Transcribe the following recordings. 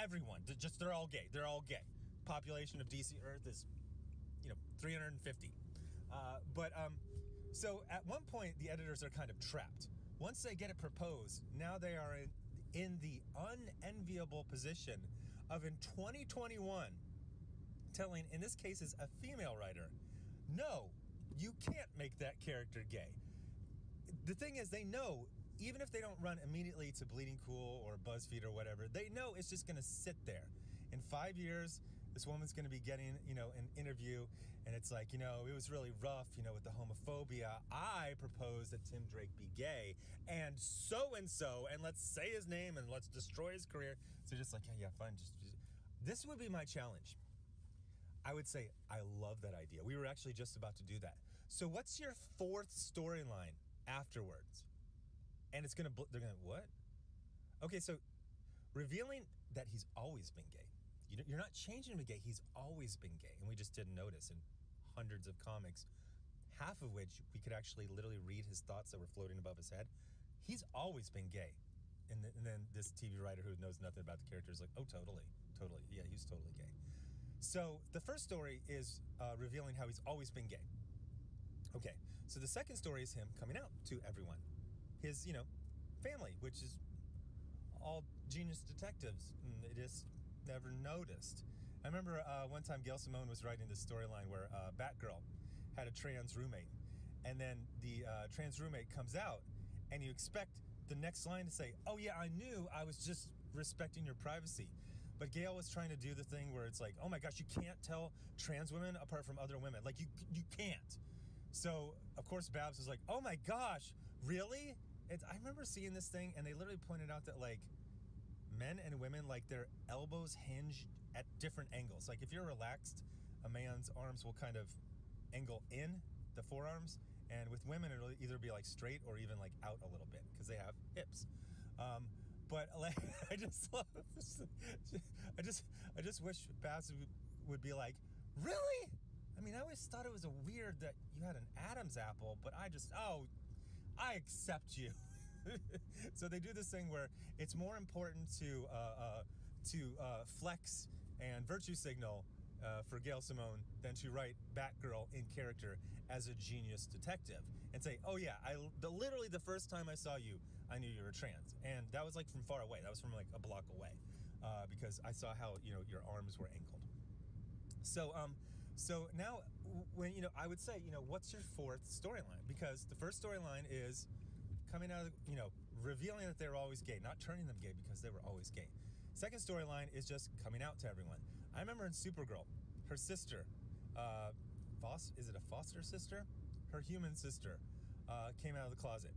everyone, they're all gay. They're all gay. Population of DC Earth is, 350. So at one point, the editors are kind of trapped. Once they get it proposed, now they are in the unenviable position of, in 2021, telling, in this case, is a female writer, no, you can't make that character gay. The thing is, they know, even if they don't run immediately to Bleeding Cool or BuzzFeed or whatever, they know it's just going to sit there. In 5 years, this woman's going to be getting, an interview, and it's like, it was really rough, with the homophobia. I proposed that Tim Drake be gay, and let's say his name, and let's destroy his career. So just like, yeah, fine. Just. This would be my challenge. I would say, I love that idea. We were actually just about to do that. So what's your fourth storyline afterwards? And they're going to, what? Okay, so revealing that he's always been gay. You're not changing him to gay. He's always been gay. And we just didn't notice in hundreds of comics, half of which we could actually literally read his thoughts that were floating above his head. He's always been gay. And then this TV writer who knows nothing about the character is like, oh, totally. Yeah, he's totally gay. So the first story is revealing how he's always been gay. Okay, so the second story is him coming out to everyone. His, family, which is all genius detectives. And they just never noticed. I remember one time Gail Simone was writing this storyline where Batgirl had a trans roommate. And then the trans roommate comes out, and you expect the next line to say, oh yeah, I knew, I was just respecting your privacy. But Gail was trying to do the thing where it's like, oh my gosh, you can't tell trans women apart from other women. Like, you can't. So, of course, Babs was like, oh my gosh, really? I remember seeing this thing, and they literally pointed out that, like, men and women, like, their elbows hinge at different angles. Like, if you're relaxed, a man's arms will kind of angle in the forearms, and with women, it'll either be, like, straight or even, like, out a little bit, because they have hips. But like, I just wish Babs would be like, really? I mean, I always thought it was a weird that you had an Adam's apple, but I accept you. So they do this thing where it's more important to flex and virtue signal for Gail Simone than to write Batgirl in character as a genius detective and say, oh yeah, literally the first time I saw you, I knew you were trans. And that was like from far away. That was from like a block away because I saw how, your arms were angled. So now when, I would say, what's your fourth storyline? Because the first storyline is coming out of, revealing that they were always gay, not turning them gay because they were always gay. Second storyline is just coming out to everyone. I remember in Supergirl, her sister, is it a foster sister? Her human sister came out of the closet.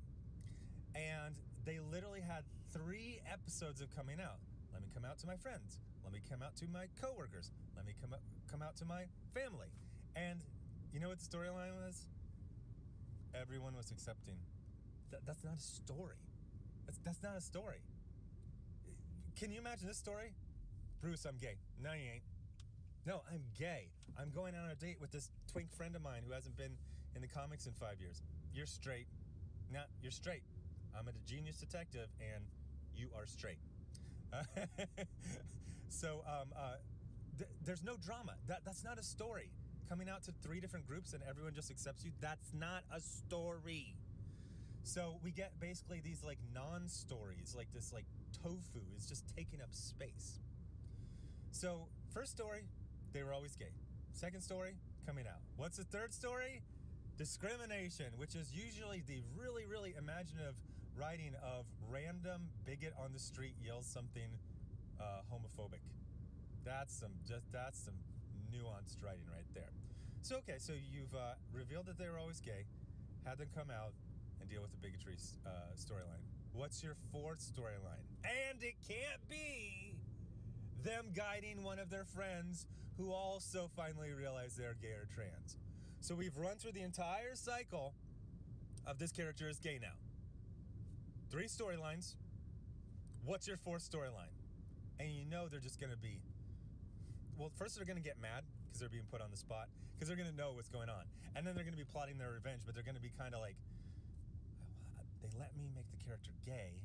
And they literally had 3 episodes of coming out. Let me come out to my friends. Let me come out to my coworkers. Let me come out to my family. And you know what the storyline was? Everyone was accepting. That's not a story. That's not a story. Can you imagine this story? Bruce, I'm gay. No, you ain't. No, I'm gay. I'm going on a date with this twink friend of mine who hasn't been in the comics in 5 years. You're straight. Nah, you're straight. I'm a genius detective, and you are straight. There's no drama. That's not a story. Coming out to 3 different groups and everyone just accepts you, that's not a story. So we get basically these like non-stories, like this like tofu is just taking up space. So first story, they were always gay. Second story, coming out. What's the third story? Discrimination, which is usually the really, really imaginative writing of random bigot on the street yells something homophobic. That's some nuanced writing right there. So you've revealed that they were always gay, had them come out and deal with the bigotry storyline. What's your fourth storyline? And it can't be them guiding one of their friends who also finally realize they're gay or trans. So we've run through the entire cycle of this character is gay now. 3 storylines. What's your fourth storyline? And they're just going to be... Well, first they're going to get mad because they're being put on the spot because they're going to know what's going on. And then they're going to be plotting their revenge, but they're going to be kind of like, they let me make the character gay,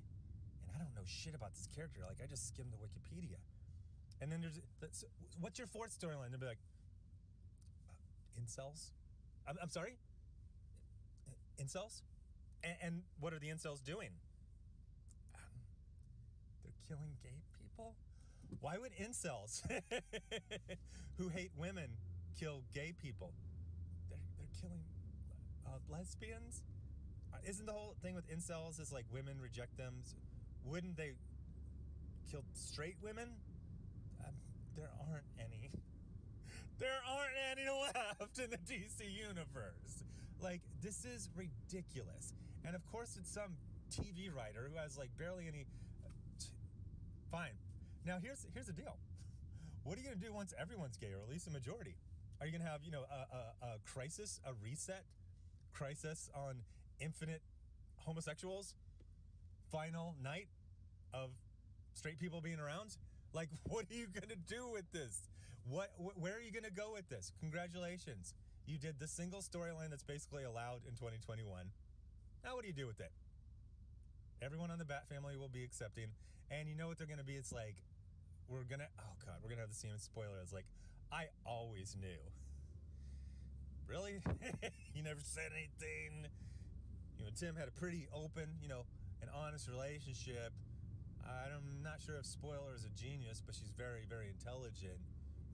and I don't know shit about this character. Like, I just skimmed the Wikipedia. And then what's your fourth storyline? They'll be like, incels? I'm sorry? Incels? And what are the incels doing? They're killing gay people? Why would incels who hate women kill gay people? They're killing lesbians? Isn't the whole thing with incels is like women reject them? Wouldn't they kill straight women? There aren't any. There aren't any left in the DC universe. Like, this is ridiculous. And of course it's some TV writer who has like barely any... Fine. Now here's the deal. What are you gonna do once everyone's gay, or at least a majority? Are you gonna have, you know, a crisis, a reset crisis on infinite homosexuals? Final night of straight people being around? Like, what are you gonna do with this? Where are you gonna go with this? Congratulations. You did the single storyline that's basically allowed in 2021. Now what do you do with it? Everyone on the Bat family will be accepting, and you know what they're gonna be? It's like, we're gonna have the same spoiler. It's like, I always knew. Really? You never said anything. You and Tim had a pretty open, you know, an honest relationship. I'm not sure if Spoiler is a genius, but she's very, very intelligent.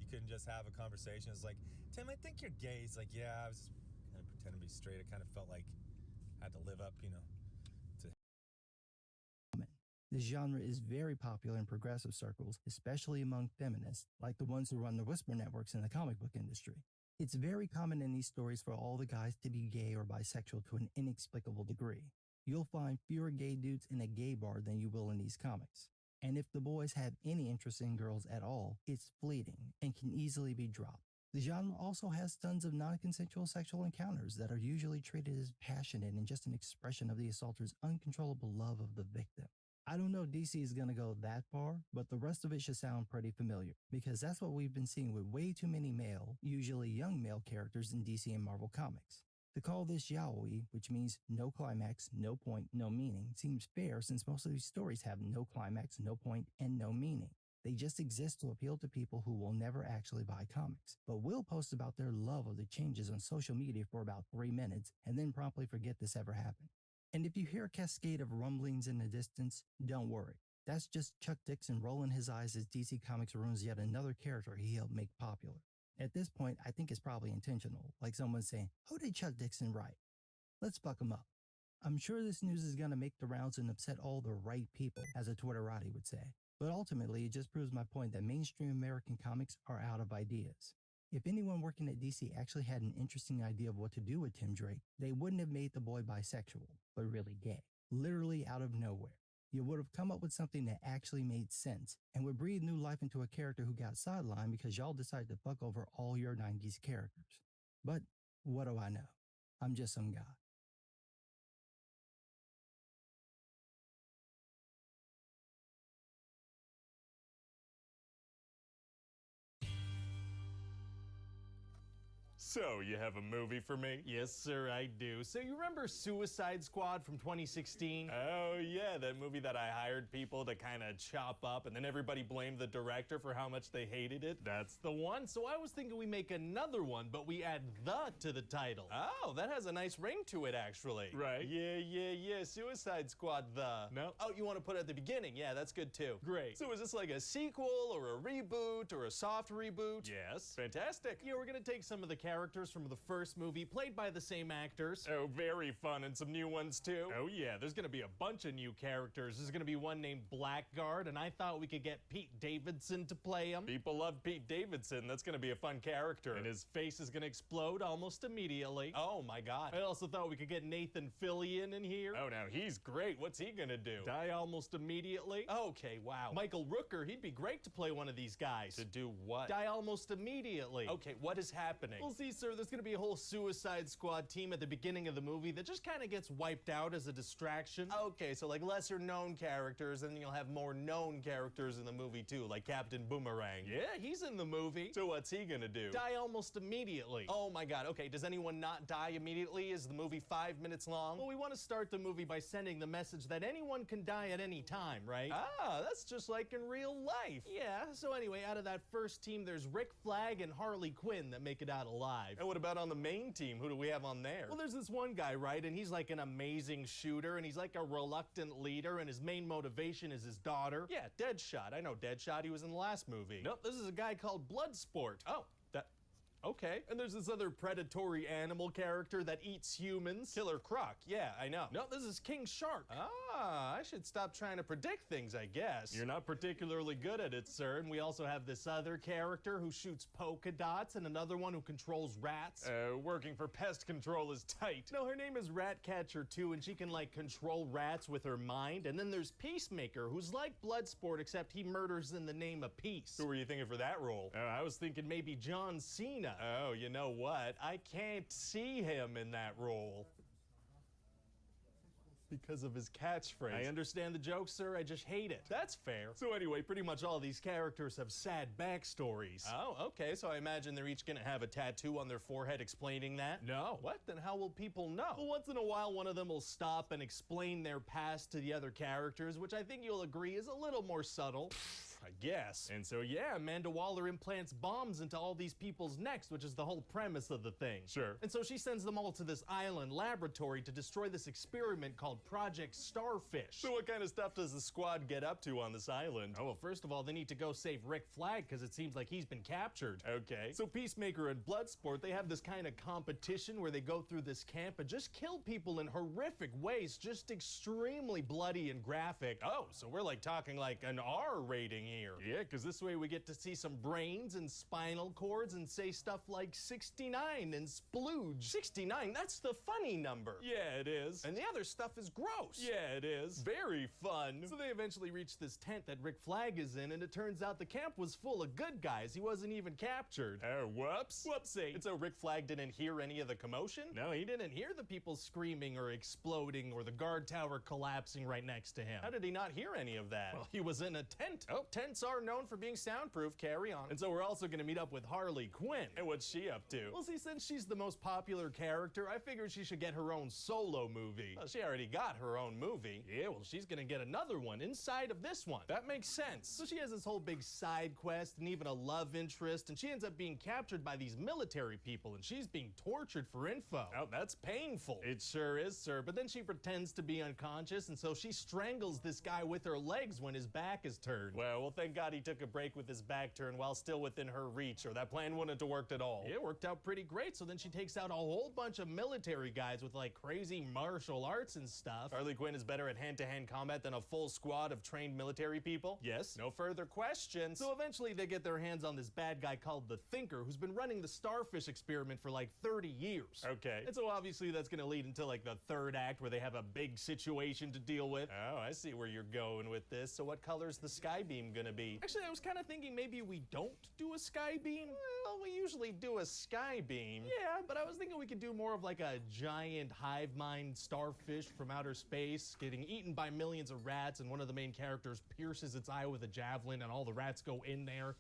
You couldn't just have a conversation. It's like, Tim, I think you're gay. He's like, yeah, I was just kind of pretending to be straight. I kind of felt like I had to live up, you know, to... This genre is very popular in progressive circles, especially among feminists, like the ones who run the Whisper networks in the comic book industry. It's very common in these stories for all the guys to be gay or bisexual to an inexplicable degree. You'll find fewer gay dudes in a gay bar than you will in these comics. And if the boys have any interest in girls at all, it's fleeting and can easily be dropped. The genre also has tons of non-consensual sexual encounters that are usually treated as passionate and just an expression of the assaulter's uncontrollable love of the victim. I don't know if DC is going to go that far, but the rest of it should sound pretty familiar, because that's what we've been seeing with way too many male, usually young male characters in DC and Marvel comics. To call this yaoi, which means no climax, no point, no meaning, seems fair since most of these stories have no climax, no point, and no meaning. They just exist to appeal to people who will never actually buy comics, but will post about their love of the changes on social media for about 3 minutes and then promptly forget this ever happened. And if you hear a cascade of rumblings in the distance, don't worry. That's just Chuck Dixon rolling his eyes as DC Comics ruins yet another character he helped make popular. At this point, I think it's probably intentional, like someone saying, who did Chuck Dixon write? Let's fuck him up. I'm sure this news is going to make the rounds and upset all the right people, as a Twitterati would say. But ultimately, it just proves my point that mainstream American comics are out of ideas. If anyone working at DC actually had an interesting idea of what to do with Tim Drake, they wouldn't have made the boy bisexual, but really gay. Literally out of nowhere. You would have come up with something that actually made sense and would breathe new life into a character who got sidelined because y'all decided to fuck over all your 90s characters. But what do I know? I'm just some guy. So, you have a movie for me? Yes, sir, I do. So you remember Suicide Squad from 2016? Oh, yeah, that movie that I hired people to kind of chop up, and then everybody blamed the director for how much they hated it? That's the one. So I was thinking we make another one, but we add "the" to the title. Oh, that has a nice ring to it, actually. Right. Yeah. Suicide Squad, the... No. Oh, you want to put it at the beginning? Yeah, that's good, too. Great. So is this like a sequel, or a reboot, or a soft reboot? Yes. Fantastic. Yeah, we're gonna take some of the characters from the first movie, played by the same actors. Oh, very fun, and some new ones, too. Oh yeah, there's gonna be a bunch of new characters. There's gonna be one named Blackguard, and I thought we could get Pete Davidson to play him. People love Pete Davidson. That's gonna be a fun character. And his face is gonna explode almost immediately. Oh my god. I also thought we could get Nathan Fillion in here. Oh, now he's great. What's he gonna do? Die almost immediately. Okay, wow. Michael Rooker, he'd be great to play one of these guys. To do what? Die almost immediately. Okay, what is happening? We'll see see, sir, there's gonna be a whole Suicide Squad team at the beginning of the movie that just kind of gets wiped out as a distraction. Okay, so like lesser known characters, and then you'll have more known characters in the movie too, like Captain Boomerang. Yeah, he's in the movie. So what's he gonna do? Die almost immediately. Oh my god, okay, does anyone not die immediately? Is the movie 5 minutes long? Well, we want to start the movie by sending the message that anyone can die at any time, right? Ah, that's just like in real life. Yeah, so anyway, out of that first team, there's Rick Flag and Harley Quinn that make it out alive. And what about on the main team? Who do we have on there? Well, there's this one guy, right? And he's like an amazing shooter, and he's like a reluctant leader, and his main motivation is his daughter. Yeah, Deadshot. I know Deadshot. He was in the last movie. Nope, this is a guy called Bloodsport. Oh, that... Okay. And there's this other predatory animal character that eats humans. Killer Croc. Yeah, I know. No, this is King Shark. Ah, I should stop trying to predict things, I guess. You're not particularly good at it, sir. And we also have this other character who shoots polka dots and another one who controls rats. Working for pest control is tight. No, her name is Ratcatcher too, and she can like control rats with her mind. And then there's Peacemaker, who's like Bloodsport, except he murders in the name of peace. Who were you thinking for that role? I was thinking maybe John Cena. Oh, you know what? I can't see him in that role. Because of his catchphrase. I understand the joke, sir. I just hate it. That's fair. So anyway, pretty much all these characters have sad backstories. Oh, okay. So I imagine they're each gonna have a tattoo on their forehead explaining that? No. What? Then how will people know? Well, once in a while, one of them will stop and explain their past to the other characters, which I think you'll agree is a little more subtle. I guess. And so, yeah, Amanda Waller implants bombs into all these people's necks, which is the whole premise of the thing. Sure. And so she sends them all to this island laboratory to destroy this experiment called Project Starfish. So what kind of stuff does the squad get up to on this island? Oh, well, first of all, they need to go save Rick Flag because it seems like he's been captured. Okay. So Peacemaker and Bloodsport, they have this kind of competition where they go through this camp and just kill people in horrific ways, just extremely bloody and graphic. Oh, so we're like talking like an R rating here. Yeah, because this way we get to see some brains and spinal cords and say stuff like 69 and splooge. 69, that's the funny number. Yeah, it is. And the other stuff is gross. Yeah, it is. Very fun. So they eventually reach this tent that Rick Flag is in, and it turns out the camp was full of good guys. He wasn't even captured. Oh, whoops. Whoopsie. And so Rick Flag didn't hear any of the commotion? No, he didn't hear the people screaming or exploding or the guard tower collapsing right next to him. How did he not hear any of that? Well, he was in a tent. Oh, tents are known for being soundproof. Carry on. And so we're also going to meet up with Harley Quinn. And what's she up to? Well, see, since she's the most popular character, I figured she should get her own solo movie. Well, she already got her own movie. Yeah, well, she's going to get another one inside of this one. That makes sense. So she has this whole big side quest and even a love interest, and she ends up being captured by these military people, and she's being tortured for info. Oh, that's painful. It sure is, sir. But then she pretends to be unconscious, and so she strangles this guy with her legs when his back is turned. Well, thank God he took a break with his back turned while still within her reach, or that plan wouldn't have worked at all. Yeah, it worked out pretty great. So then she takes out a whole bunch of military guys with like crazy martial arts and stuff. Harley Quinn is better at hand-to-hand combat than a full squad of trained military people? Yes. No further questions. So eventually they get their hands on this bad guy called the Thinker, who's been running the Starfish experiment for like 30 years. Okay. And so obviously that's gonna lead into like the third act where they have a big situation to deal with. Oh, I see where you're going with this. So what color's the sky beam gonna be? Actually, I was kind of thinking maybe we don't do a sky beam. Well, we usually do a sky beam. Yeah, but I was thinking we could do more of like a giant hive mind starfish from outer space getting eaten by millions of rats, and one of the main characters pierces its eye with a javelin and all the rats go in there.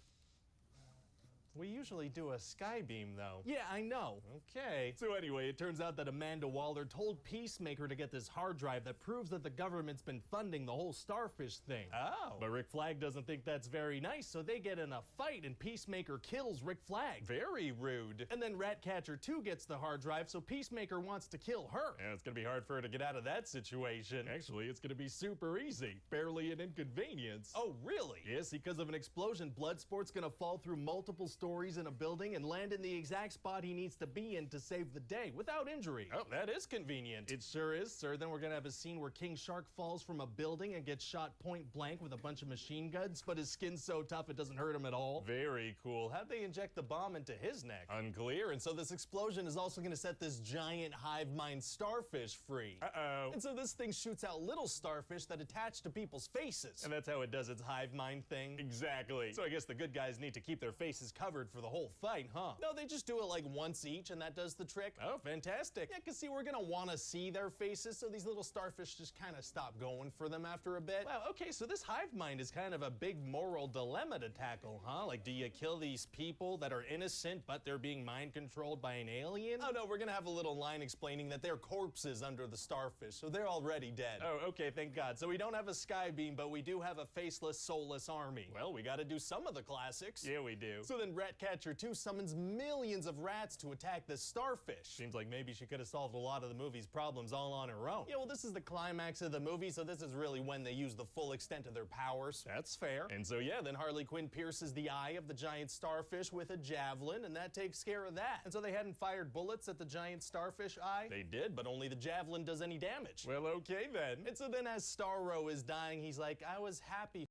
We usually do a sky beam, though. Yeah, I know. Okay. So anyway, it turns out that Amanda Waller told Peacemaker to get this hard drive that proves that the government's been funding the whole starfish thing. Oh. But Rick Flag doesn't think that's very nice, so they get in a fight and Peacemaker kills Rick Flag. Very rude. And then Ratcatcher 2 gets the hard drive, so Peacemaker wants to kill her. Yeah, it's gonna be hard for her to get out of that situation. Actually, it's gonna be super easy. Barely an inconvenience. Oh, really? Yes, because of an explosion, Bloodsport's gonna fall through multiple stories in a building and land in the exact spot he needs to be in to save the day without injury. Oh, that is convenient. It sure is, sir. Then we're gonna have a scene where King Shark falls from a building and gets shot point blank with a bunch of machine guns, but his skin's so tough it doesn't hurt him at all. Very cool. How'd they inject the bomb into his neck? Unclear. And so this explosion is also gonna set this giant hive mind starfish free. Uh-oh. And so this thing shoots out little starfish that attach to people's faces. And that's how it does its hive mind thing? Exactly. So I guess the good guys need to keep their faces covered covered for the whole fight, huh? No, they just do it like once each and that does the trick. Oh, fantastic. Yeah, cause see, we're gonna wanna see their faces, so these little starfish just kind of stop going for them after a bit. Wow, okay, so this hive mind is kind of a big moral dilemma to tackle, huh? Like, do you kill these people that are innocent, but they're being mind controlled by an alien? Oh no, we're gonna have a little line explaining that they're corpses under the starfish, so they're already dead. Oh, okay, thank God. So we don't have a sky beam, but we do have a faceless, soulless army. Well, we gotta do some of the classics. Yeah, we do. So then Ratcatcher 2 summons millions of rats to attack this starfish. Seems like maybe she could have solved a lot of the movie's problems all on her own. Yeah, well, this is the climax of the movie, so this is really when they use the full extent of their powers. That's fair. And so yeah, then Harley Quinn pierces the eye of the giant starfish with a javelin, and that takes care of that. And so they hadn't fired bullets at the giant starfish eye? They did, but only the javelin does any damage. Well, okay then. And so then as Starro is dying, he's like, I was happy.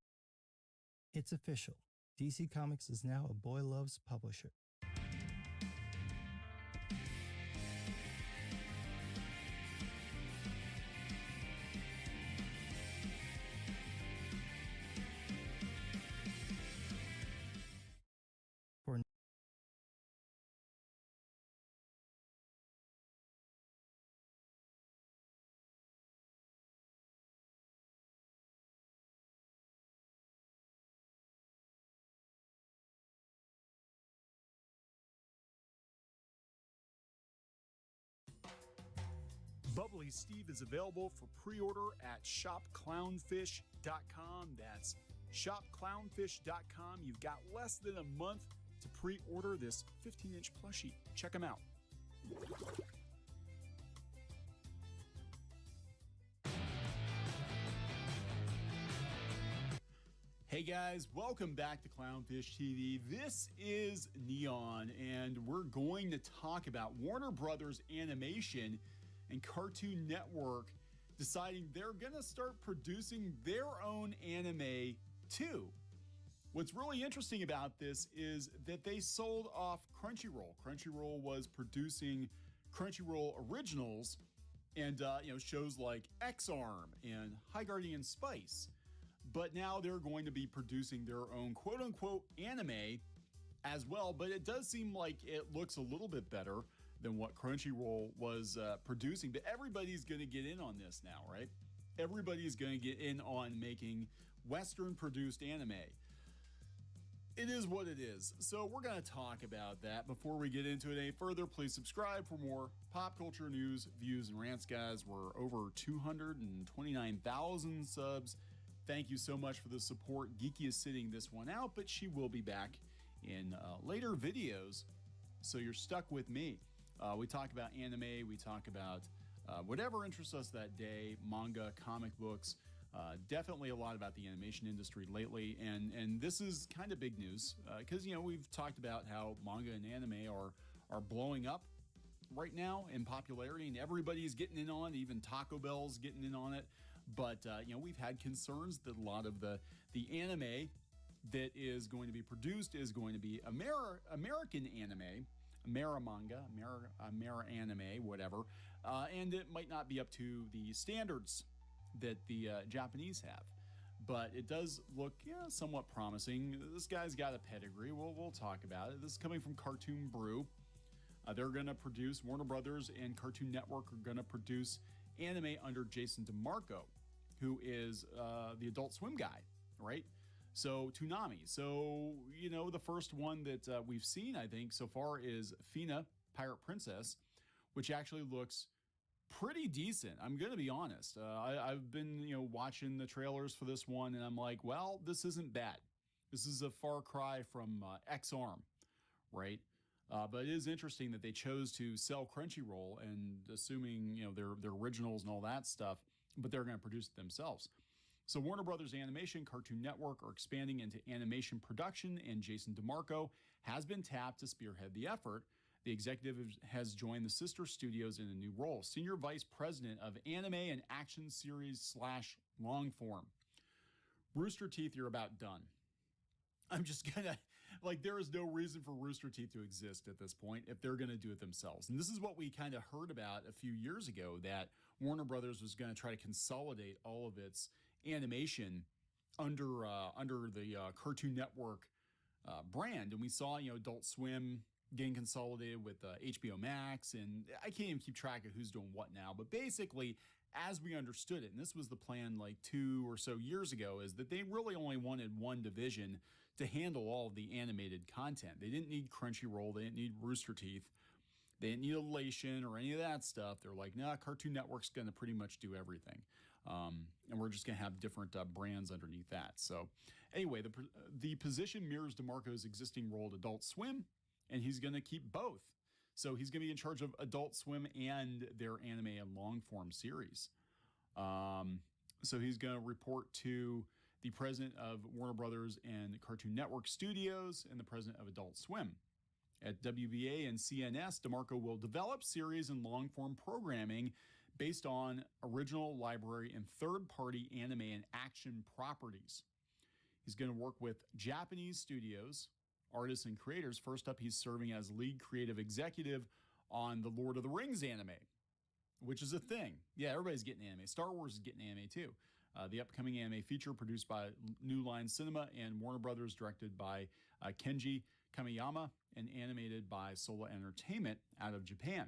It's official. DC Comics is now a Boy Loves publisher. For Bubbly Steve is available for pre-order at shopclownfish.com. That's shopclownfish.com. You've got less than a month to pre-order this 15-inch plushie. Check them out. Hey guys, welcome back to Clownfish TV. This is Neon, and we're going to talk about Warner Brothers Animation and Cartoon Network deciding they're gonna start producing their own anime too. What's really interesting about this is that they sold off Crunchyroll. Crunchyroll was producing Crunchyroll originals and shows like X-Arm and High Guardian Spice. But now they're going to be producing their own quote-unquote anime as well, but it does seem like it looks a little bit better than what Crunchyroll was producing. But everybody's going to get in on this now, right? Everybody's going to get in on making Western-produced anime. It is what it is. So we're going to talk about that. Before we get into it any further, please subscribe for more pop culture news, views, and rants, guys. We're over 229,000 subs. Thank you so much for the support. Geeky is sitting this one out, but she will be back in later videos, so you're stuck with me. We talk about anime, we talk about whatever interests us that day, manga, comic books, definitely a lot about the animation industry lately, and this is kind of big news because we've talked about how manga and anime are blowing up right now in popularity, and everybody's getting in on it, even Taco Bell's getting in on it. But we've had concerns that a lot of the anime that is going to be produced is going to be American anime, Amera manga, Amera anime, whatever, and it might not be up to the standards that the Japanese have. But it does look somewhat promising. This guy's got a pedigree. We'll talk about it. This is coming from Cartoon Brew. They're going to produce, Warner Brothers and Cartoon Network are going to produce anime under Jason DeMarco, who is the Adult Swim guy, right? So Toonami. So, the first one that we've seen, I think, so far is Fina, Pirate Princess, which actually looks pretty decent. I'm going to be honest. I've been, watching the trailers for this one, and I'm like, well, this isn't bad. This is a far cry from X-Arm, right? But it is interesting that they chose to sell Crunchyroll and assuming, their originals and all that stuff, but they're going to produce it themselves. So Warner Brothers Animation, Cartoon Network are expanding into animation production, and Jason DeMarco has been tapped to spearhead the effort. The executive has joined the sister studios in a new role, Senior Vice President of Anime and Action Series / Long Form. Rooster Teeth, you're about done. I'm just gonna, there is no reason for Rooster Teeth to exist at this point if they're gonna do it themselves. And this is what we kind of heard about a few years ago, that Warner Brothers was gonna try to consolidate all of its animation under the Cartoon Network brand. And we saw, Adult Swim getting consolidated with HBO Max, and I can't even keep track of who's doing what now. But basically, as we understood it, and this was the plan like 2 or so years ago, is that they really only wanted one division to handle all of the animated content. They didn't need Crunchyroll. They didn't need Rooster Teeth. They didn't need Elation or any of that stuff. They're like, nah, Cartoon Network's going to pretty much do everything. And we're just going to have different brands underneath that. So anyway, the position mirrors DeMarco's existing role at Adult Swim, and he's going to keep both. So he's going to be in charge of Adult Swim and their anime and long-form series. So he's going to report to the president of Warner Brothers and Cartoon Network Studios and the president of Adult Swim. At WBA and CNS, DeMarco will develop series and long-form programming based on original library and third-party anime and action properties. He's going to work with Japanese studios, artists, and creators. First up, he's serving as lead creative executive on the Lord of the Rings anime, which is a thing. Yeah, everybody's getting anime. Star Wars is getting anime too. The upcoming anime feature produced by New Line Cinema and Warner Brothers, directed by Kenji Kamiyama and animated by Sola Entertainment out of Japan.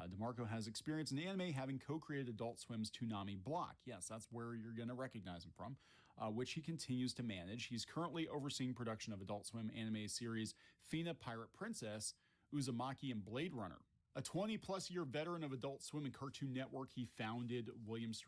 DeMarco has experience in anime, having co-created Adult Swim's Toonami block. Yes, that's where you're going to recognize him from, which he continues to manage. He's currently overseeing production of Adult Swim anime series Fina Pirate Princess, Uzumaki, and Blade Runner. A 20-plus year veteran of Adult Swim and Cartoon Network, he founded Williams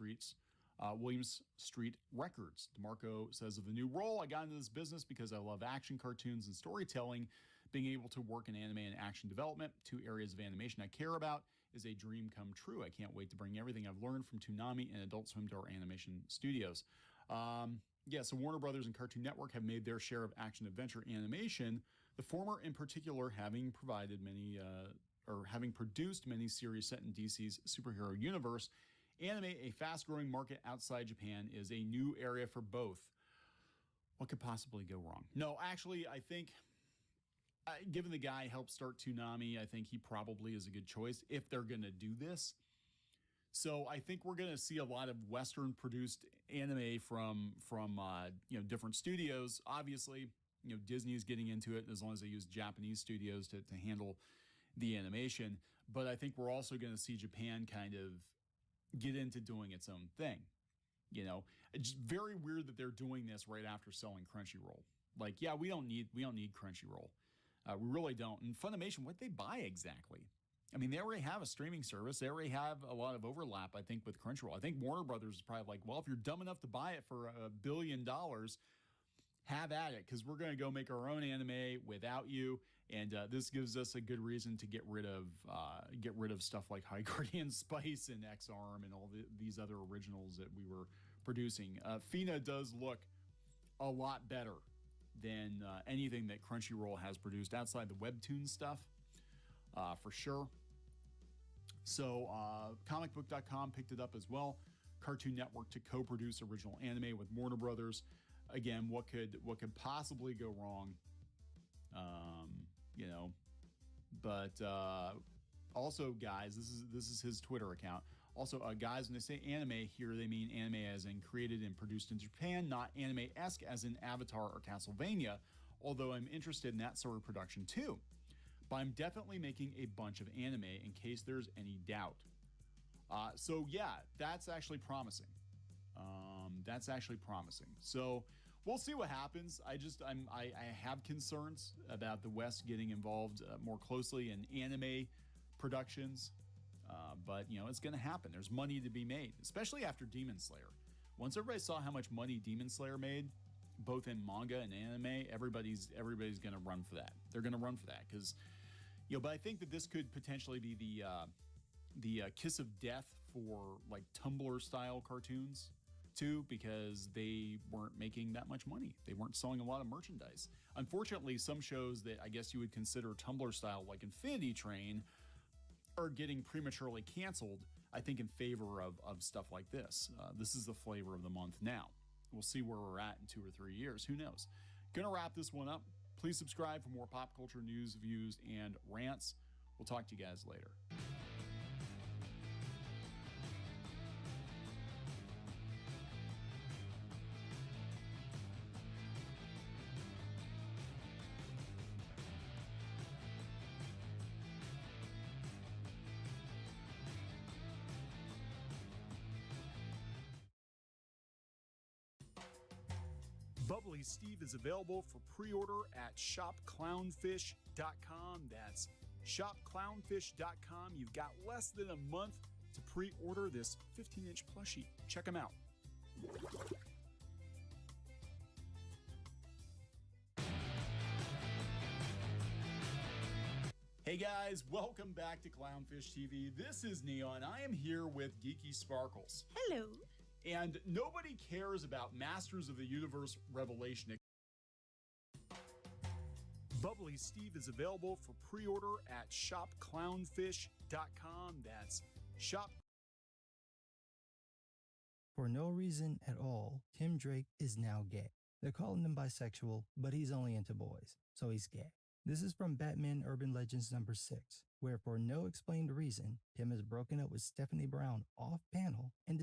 Street Records. DeMarco says of the new role, I got into this business because I love action cartoons and storytelling. Being able to work in anime and action development, 2 areas of animation I care about, is a dream come true. I can't wait to bring everything I've learned from Toonami and Adult Swim to our animation studios. So Warner Brothers and Cartoon Network have made their share of action-adventure animation, the former in particular having produced many series set in DC's superhero universe. Anime, a fast-growing market outside Japan, is a new area for both. What could possibly go wrong? No, actually, I think, given the guy helped start Toonami, I think he probably is a good choice if they're going to do this. So I think we're going to see a lot of Western-produced anime from different studios. Obviously, Disney is getting into it as long as they use Japanese studios to handle the animation. But I think we're also going to see Japan kind of get into doing its own thing. It's very weird that they're doing this right after selling Crunchyroll. Like, yeah, we don't need Crunchyroll. We really don't. And Funimation, what they buy exactly? I mean, they already have a streaming service. They already have a lot of overlap, I think, with Crunchyroll. I think Warner Brothers is probably like, well, if you're dumb enough to buy it for $1 billion, have at it, because we're going to go make our own anime without you. And this gives us a good reason to get rid of stuff like High Guardian Spice and X-Arm and all these other originals that we were producing. Fina does look a lot better than anything that Crunchyroll has produced outside the webtoon stuff, for sure. So comicbook.com picked it up as well. Cartoon Network to co-produce original anime with Warner Brothers. Again, what could possibly go wrong? But also, guys, this is his Twitter account. Also, guys, when they say anime here, they mean anime as in created and produced in Japan, not anime-esque as in Avatar or Castlevania, although I'm interested in that sort of production too. But I'm definitely making a bunch of anime in case there's any doubt. So yeah, that's actually promising. So we'll see what happens. I have concerns about the West getting involved more closely in anime productions. But, it's going to happen. There's money to be made, especially after Demon Slayer. Once everybody saw how much money Demon Slayer made, both in manga and anime, everybody's going to run for that. They're going to run for that because, but I think that this could potentially be the kiss of death for like Tumblr-style cartoons too, because they weren't making that much money. They weren't selling a lot of merchandise. Unfortunately, some shows that I guess you would consider Tumblr-style, like Infinity Train, are getting prematurely canceled, I think, in favor of stuff like this. This is the flavor of the month now. We'll see where we're at in 2 or 3 years. Who knows? Gonna wrap this one up. Please subscribe for more pop culture news, views, and rants. We'll talk to you guys later. Bubbly Steve is available for pre-order at shopclownfish.com. That's shopclownfish.com. You've got less than a month to pre-order this 15-inch plushie. Check them out. Hey guys, welcome back to Clownfish TV. This is Neon. I am here with Geeky Sparkles. Hello. And nobody cares about Masters of the Universe Revelation. Bubbly Steve is available for pre-order at shopclownfish.com. That's shop. For no reason at all, Tim Drake is now gay. They're calling him bisexual, but he's only into boys, so he's gay. This is from Batman Urban Legends number 6, where for no explained reason, Tim has broken up with Stephanie Brown off-panel and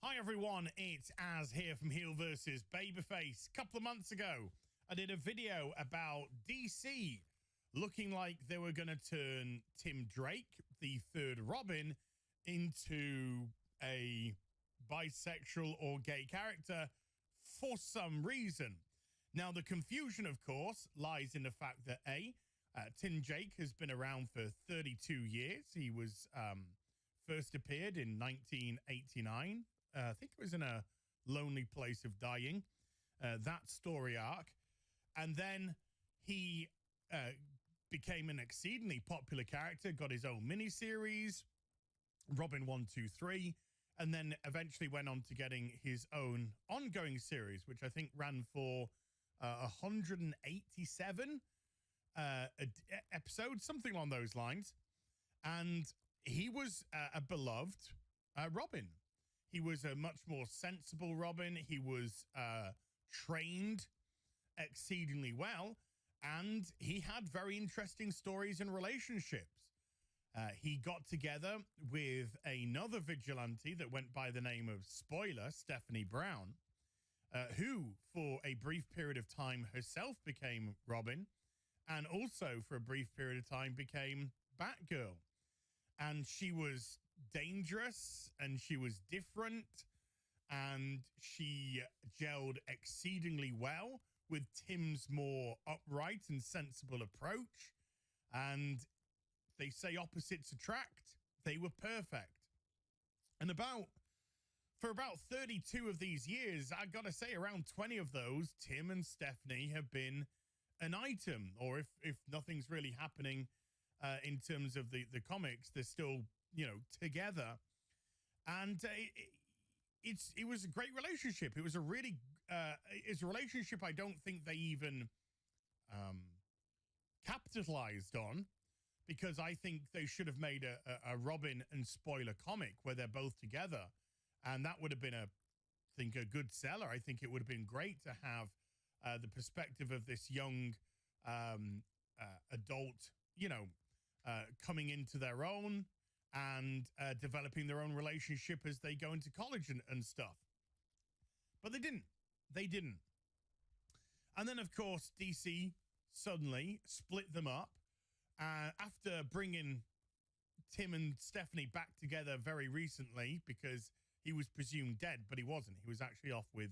Hi everyone, it's Az here from Heel vs. Babyface. A couple of months ago, I did a video about DC looking like they were going to turn Tim Drake, the third Robin, into a bisexual or gay character for some reason. Now, the confusion, of course, lies in the fact that Tim Drake has been around for 32 years. He was first appeared in 1989. I think it was in A Lonely Place of Dying, that story arc. And then he became an exceedingly popular character, got his own miniseries, Robin 1, 2, 3, and then eventually went on to getting his own ongoing series, which I think ran for 187 episodes, something along those lines. And he was a beloved Robin. He was a much more sensible Robin. He was trained exceedingly well, and he had very interesting stories and relationships. He got together with another vigilante that went by the name of Spoiler, Stephanie Brown, who for a brief period of time herself became Robin, and also for a brief period of time became Batgirl. And she was dangerous, and she was different, and she gelled exceedingly well with Tim's more upright and sensible approach. And they say opposites attract. They were perfect. And for about 32 of these years, I gotta say, around 20 of those, Tim and Stephanie have been an item, or if nothing's really happening in terms of the comics, they're still, together. And it was a great relationship. It was a really it's a relationship I don't think they even capitalized on, because I think they should have made a Robin and Spoiler comic where they're both together, and that would have been a good seller. I think it would have been great to have the perspective of this young adult, coming into their own and developing their own relationship as they go into college and stuff. But they didn't. And then, of course, DC suddenly split them up after bringing Tim and Stephanie back together very recently, because he was presumed dead, but he wasn't. He was actually off with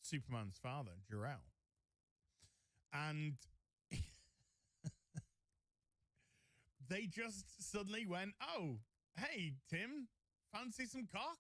Superman's father, Jor-El. And they just suddenly went, oh, hey, Tim, fancy some cock?